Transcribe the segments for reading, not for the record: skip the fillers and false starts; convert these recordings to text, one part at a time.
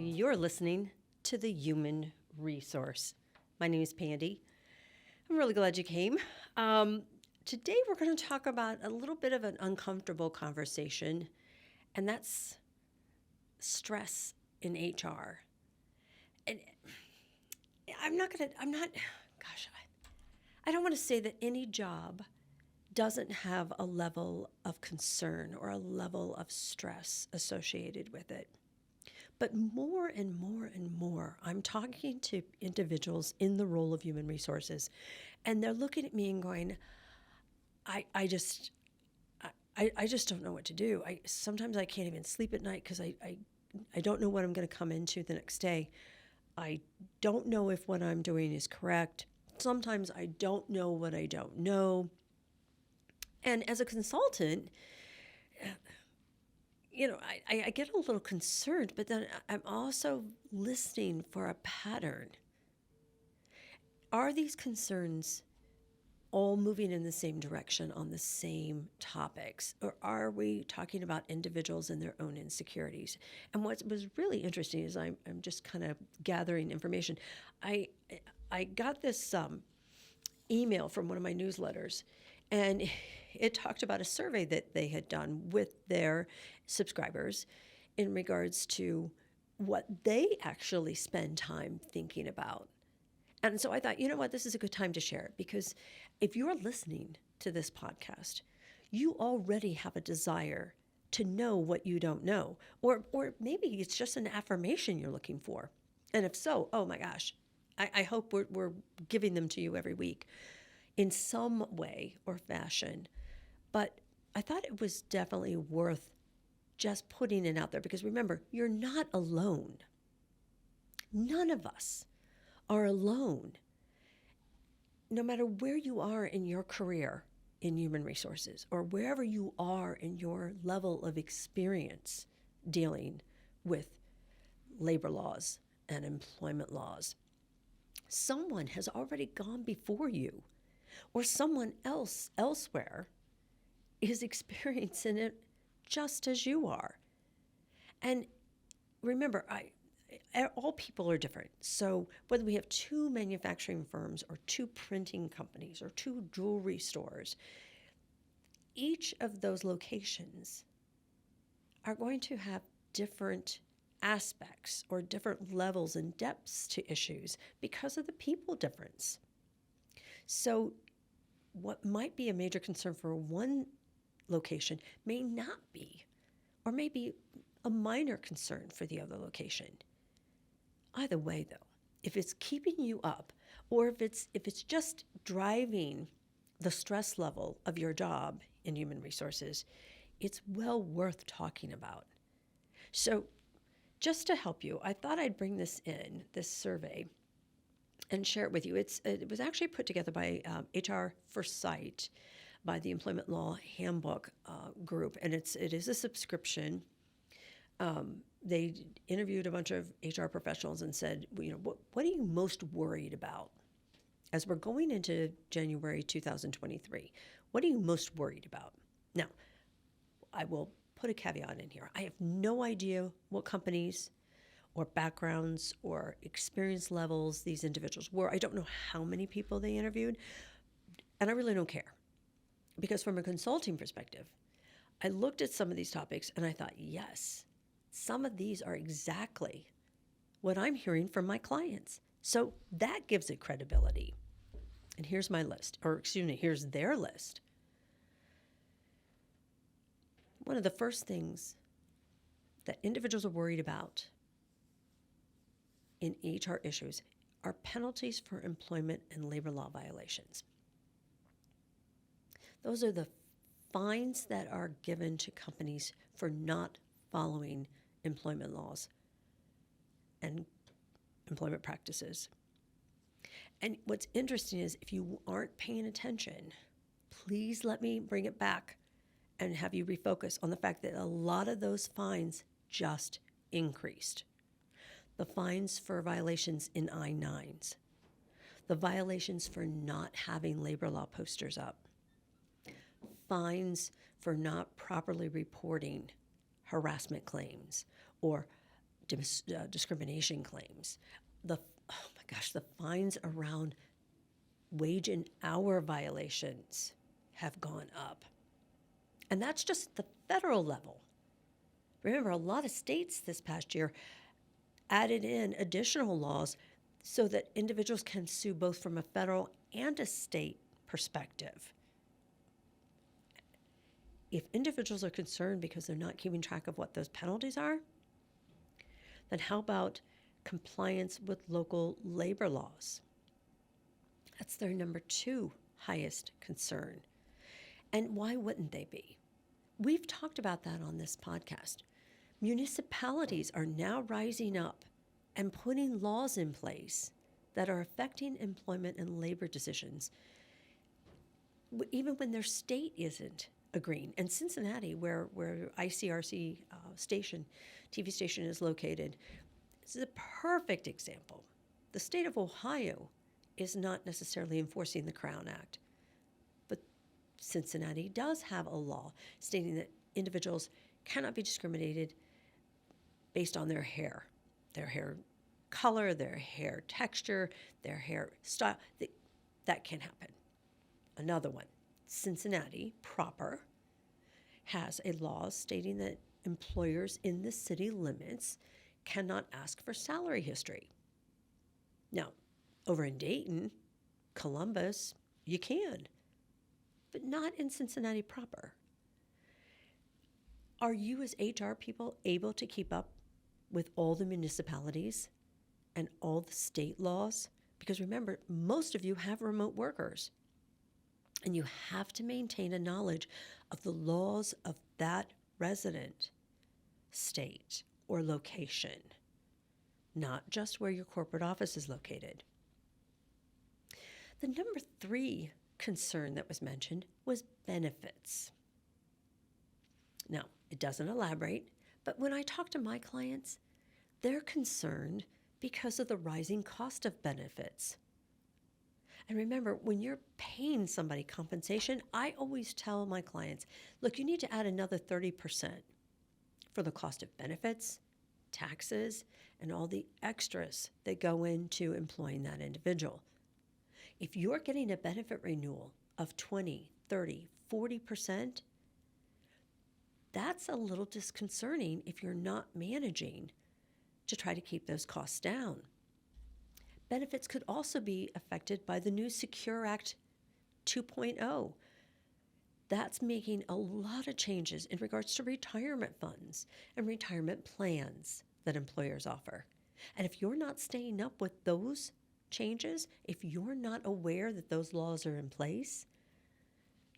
You're listening to The Human Resource. My name is Pandy. I'm really glad you came. Today we're going to talk about a little bit of an uncomfortable conversation, and that's stress in HR. And I don't want to say that any job doesn't have a level of concern or a level of stress associated with it. But more and more and more, I'm talking to individuals in the role of human resources, and they're looking at me and going, I just don't know what to do. Sometimes I can't even sleep at night because I don't know what I'm going to come into the next day. I don't know if what I'm doing is correct. Sometimes I don't know what I don't know. And as a consultant, I get a little concerned, but then I'm also listening for a pattern. Are these concerns all moving in the same direction on the same topics? Or are we talking about individuals and their own insecurities? And what was really interesting is I'm just kind of gathering information. I got this email from one of my newsletters, and it talked about a survey that they had done with their subscribers in regards to what they actually spend time thinking about. And so I thought, you know what, this is a good time to share it, because if you're listening to this podcast, you already have a desire to know what you don't know, or maybe it's just an affirmation you're looking for. And if so, oh my gosh, I hope we're giving them to you every week in some way or fashion. But I thought it was definitely worth just putting it out there, because remember, you're not alone. None of us are alone. No matter where you are in your career in human resources, or wherever you are in your level of experience dealing with labor laws and employment laws, someone has already gone before you, or someone else elsewhere is experiencing it just as you are. And remember, all people are different. So whether we have two manufacturing firms or two printing companies or two jewelry stores, each of those locations are going to have different aspects or different levels and depths to issues because of the people difference. So what might be a major concern for one location may not be, or may be a minor concern for the other location. Either way, though, if it's keeping you up, or if it's just driving the stress level of your job in human resources, it's well worth talking about. So just to help you, I thought I'd bring this survey, and share it with you. It was actually put together by HR First Sight, by the Employment Law Handbook group, and it is a subscription. They interviewed a bunch of HR professionals and said, what are you most worried about as we're going into January 2023? What are you most worried about? Now, I will put a caveat in here. I have no idea what companies or backgrounds or experience levels these individuals were. I don't know how many people they interviewed, and I really don't care. Because from a consulting perspective, I looked at some of these topics and I thought, yes, some of these are exactly what I'm hearing from my clients. So that gives it credibility. And here's my list, here's their list. One of the first things that individuals are worried about in HR issues are penalties for employment and labor law violations. Those are the fines that are given to companies for not following employment laws and employment practices. And what's interesting is, if you aren't paying attention, please let me bring it back and have you refocus on the fact that a lot of those fines just increased. The fines for violations in I-9s, the violations for not having labor law posters up, fines for not properly reporting harassment claims or discrimination claims. Oh my gosh, the fines around wage and hour violations have gone up. And that's just the federal level. Remember, a lot of states this past year added in additional laws so that individuals can sue both from a federal and a state perspective. If individuals are concerned because they're not keeping track of what those penalties are, then how about compliance with local labor laws? That's their number 2 highest concern. And why wouldn't they be? We've talked about that on this podcast. Municipalities are now rising up and putting laws in place that are affecting employment and labor decisions, even when their state isn't agreeing. And Cincinnati, where ICRC TV station is located, this is a perfect example. The state of Ohio is not necessarily enforcing the Crown Act, but Cincinnati does have a law stating that individuals cannot be discriminated based on their hair color, their hair texture, their hair style. That can happen. Another one, Cincinnati proper has a law stating that employers in the city limits cannot ask for salary history. Now, over in Dayton, Columbus, you can, but not in Cincinnati proper. Are you as HR people able to keep up with all the municipalities and all the state laws? Because remember, most of you have remote workers, and you have to maintain a knowledge of the laws of that resident state or location, not just where your corporate office is located. The number 3 concern that was mentioned was benefits. Now, it doesn't elaborate, but when I talk to my clients, they're concerned because of the rising cost of benefits. And remember, when you're paying somebody compensation, I always tell my clients, look, you need to add another 30% for the cost of benefits, taxes, and all the extras that go into employing that individual. If you're getting a benefit renewal of 20, 30, 40%, that's a little disconcerting if you're not managing to try to keep those costs down. Benefits could also be affected by the new Secure Act 2.0. That's making a lot of changes in regards to retirement funds and retirement plans that employers offer. And if you're not staying up with those changes, if you're not aware that those laws are in place,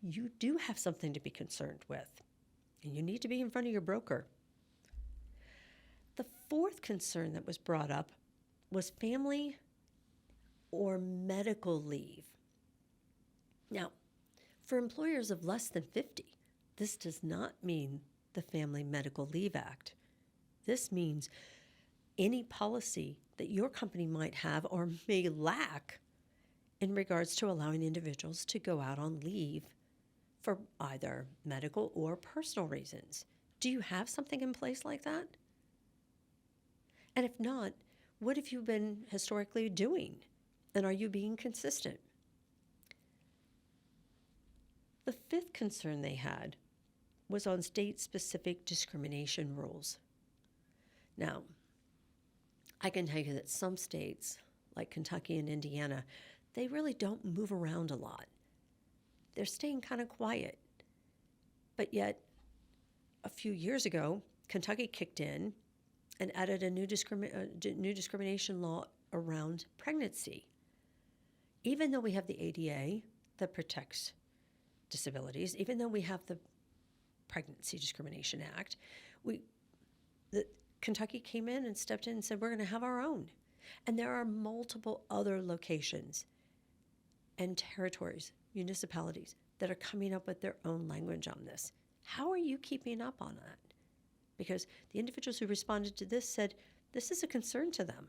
you do have something to be concerned with, and you need to be in front of your broker. The 4th concern that was brought up was family or medical leave. Now, for employers of less than 50, this does not mean the Family Medical Leave Act. This means any policy that your company might have or may lack in regards to allowing individuals to go out on leave for either medical or personal reasons. Do you have something in place like that? And if not, what have you been historically doing? And are you being consistent? The 5th concern they had was on state-specific discrimination rules. Now, I can tell you that some states, like Kentucky and Indiana, they really don't move around a lot. They're staying kind of quiet. But yet, a few years ago, Kentucky kicked in and added a new discrimination law around pregnancy. Even though we have the ADA that protects disabilities, even though we have the Pregnancy Discrimination Act, Kentucky came in and stepped in and said, we're going to have our own. And there are multiple other locations and territories, municipalities, that are coming up with their own language on this. How are you keeping up on that? Because the individuals who responded to this said this is a concern to them.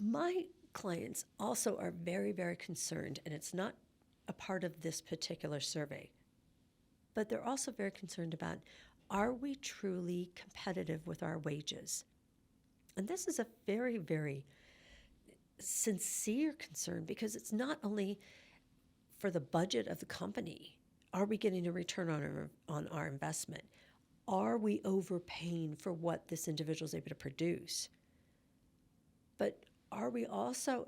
My clients also are very, very concerned, and it's not a part of this particular survey, but they're also very concerned about Are we truly competitive with our wages? And this is a very, very sincere concern, because it's not only for the budget of the company. Are we getting a return on our investment? Are we overpaying for what this individual is able to produce? But are we also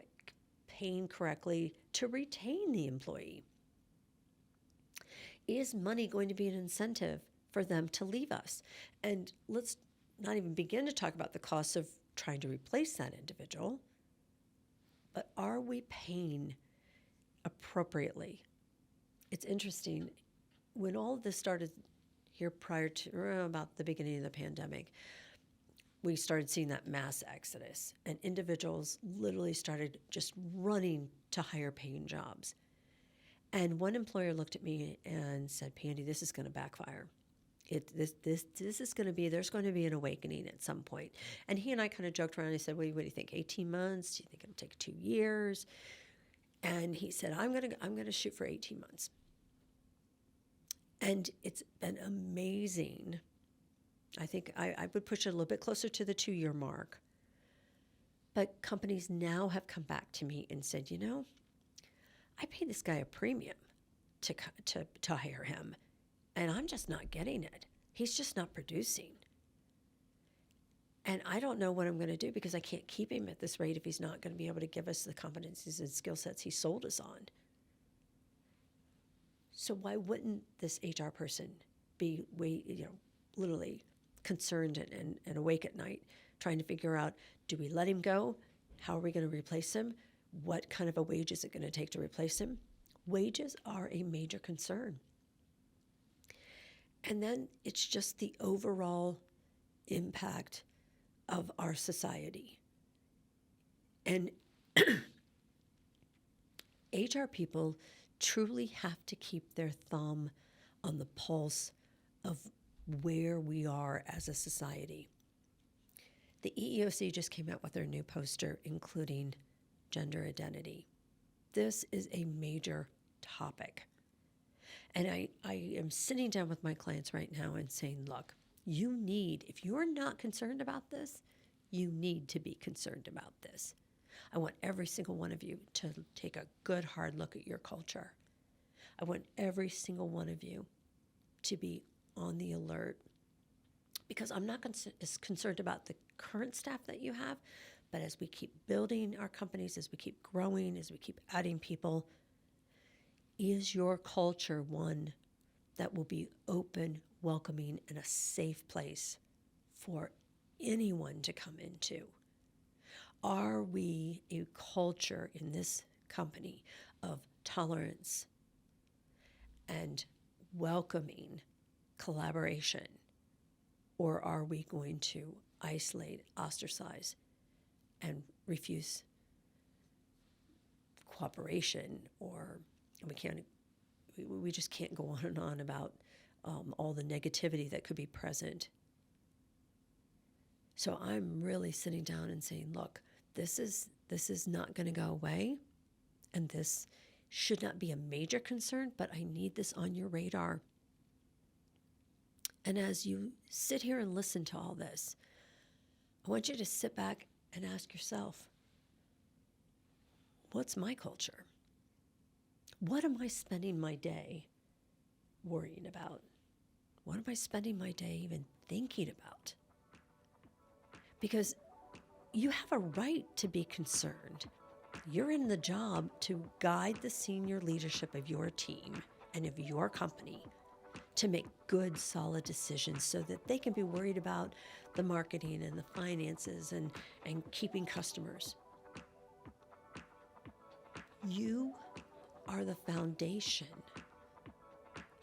paying correctly to retain the employee? Is money going to be an incentive for them to leave us? And let's not even begin to talk about the costs of trying to replace that individual. But are we paying appropriately? It's interesting. When all of this started here prior to about the beginning of the pandemic, we started seeing that mass exodus, and individuals literally started just running to higher paying jobs. And one employer looked at me and said, Pandy, this is going to backfire. This is going to be, there's going to be an awakening at some point. And he and I kind of joked around. He said, well, what do you think, 18 months? Do you think it'll take 2 years? And he said, I'm going to shoot for 18 months. And it's been amazing. I think I would push it a little bit closer to the 2-year mark. But companies now have come back to me and said, you know, I paid this guy a premium to hire him, and I'm just not getting it. He's just not producing. And I don't know what I'm going to do, because I can't keep him at this rate if he's not going to be able to give us the competencies and skill sets he sold us on. So why wouldn't this HR person be literally concerned and awake at night trying to figure out, do we let him go? How are we going to replace him? What kind of a wage is it going to take to replace him? Wages are a major concern. And then it's just the overall impact of our society. And HR people truly have to keep their thumb on the pulse of where we are as a society. The EEOC just came out with their new poster, including gender identity. This is a major topic. And I am sitting down with my clients right now and saying, look, if you're not concerned about this, you need to be concerned about this. I want every single one of you to take a good, hard look at your culture. I want every single one of you to be on the alert, because I'm not as concerned about the current staff that you have, but as we keep building our companies, as we keep growing, as we keep adding people, is your culture one that will be open, welcoming, and a safe place for anyone to come into? Are we a culture in this company of tolerance and welcoming collaboration? Or are we going to isolate, ostracize, and refuse cooperation? Or we just can't go on and on about all the negativity that could be present. So I'm really sitting down and saying, look, this is not going to go away, and this should not be a major concern, but I need this on your radar. And as you sit here and listen to all this, I want you to sit back and ask yourself, what's my culture? What am I spending my day worrying about? What am I spending my day even thinking about? Because you have a right to be concerned. You're in the job to guide the senior leadership of your team and of your company to make good, solid decisions so that they can be worried about the marketing and the finances and keeping customers. You are the foundation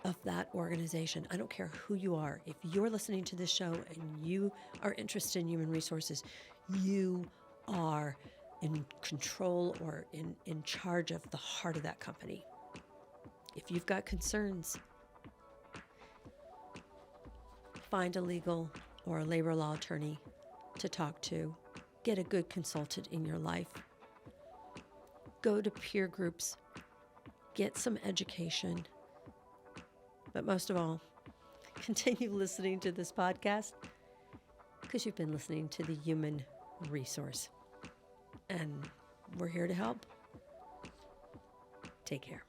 of that organization. I don't care who you are. If you're listening to this show and you are interested in human resources, you are in control or in charge of the heart of that company. If you've got concerns, find a legal or a labor law attorney to talk to. Get a good consultant in your life. Go to peer groups. Get some education. But most of all, continue listening to this podcast because you've been listening to the Human Resource. And we're here to help. Take care.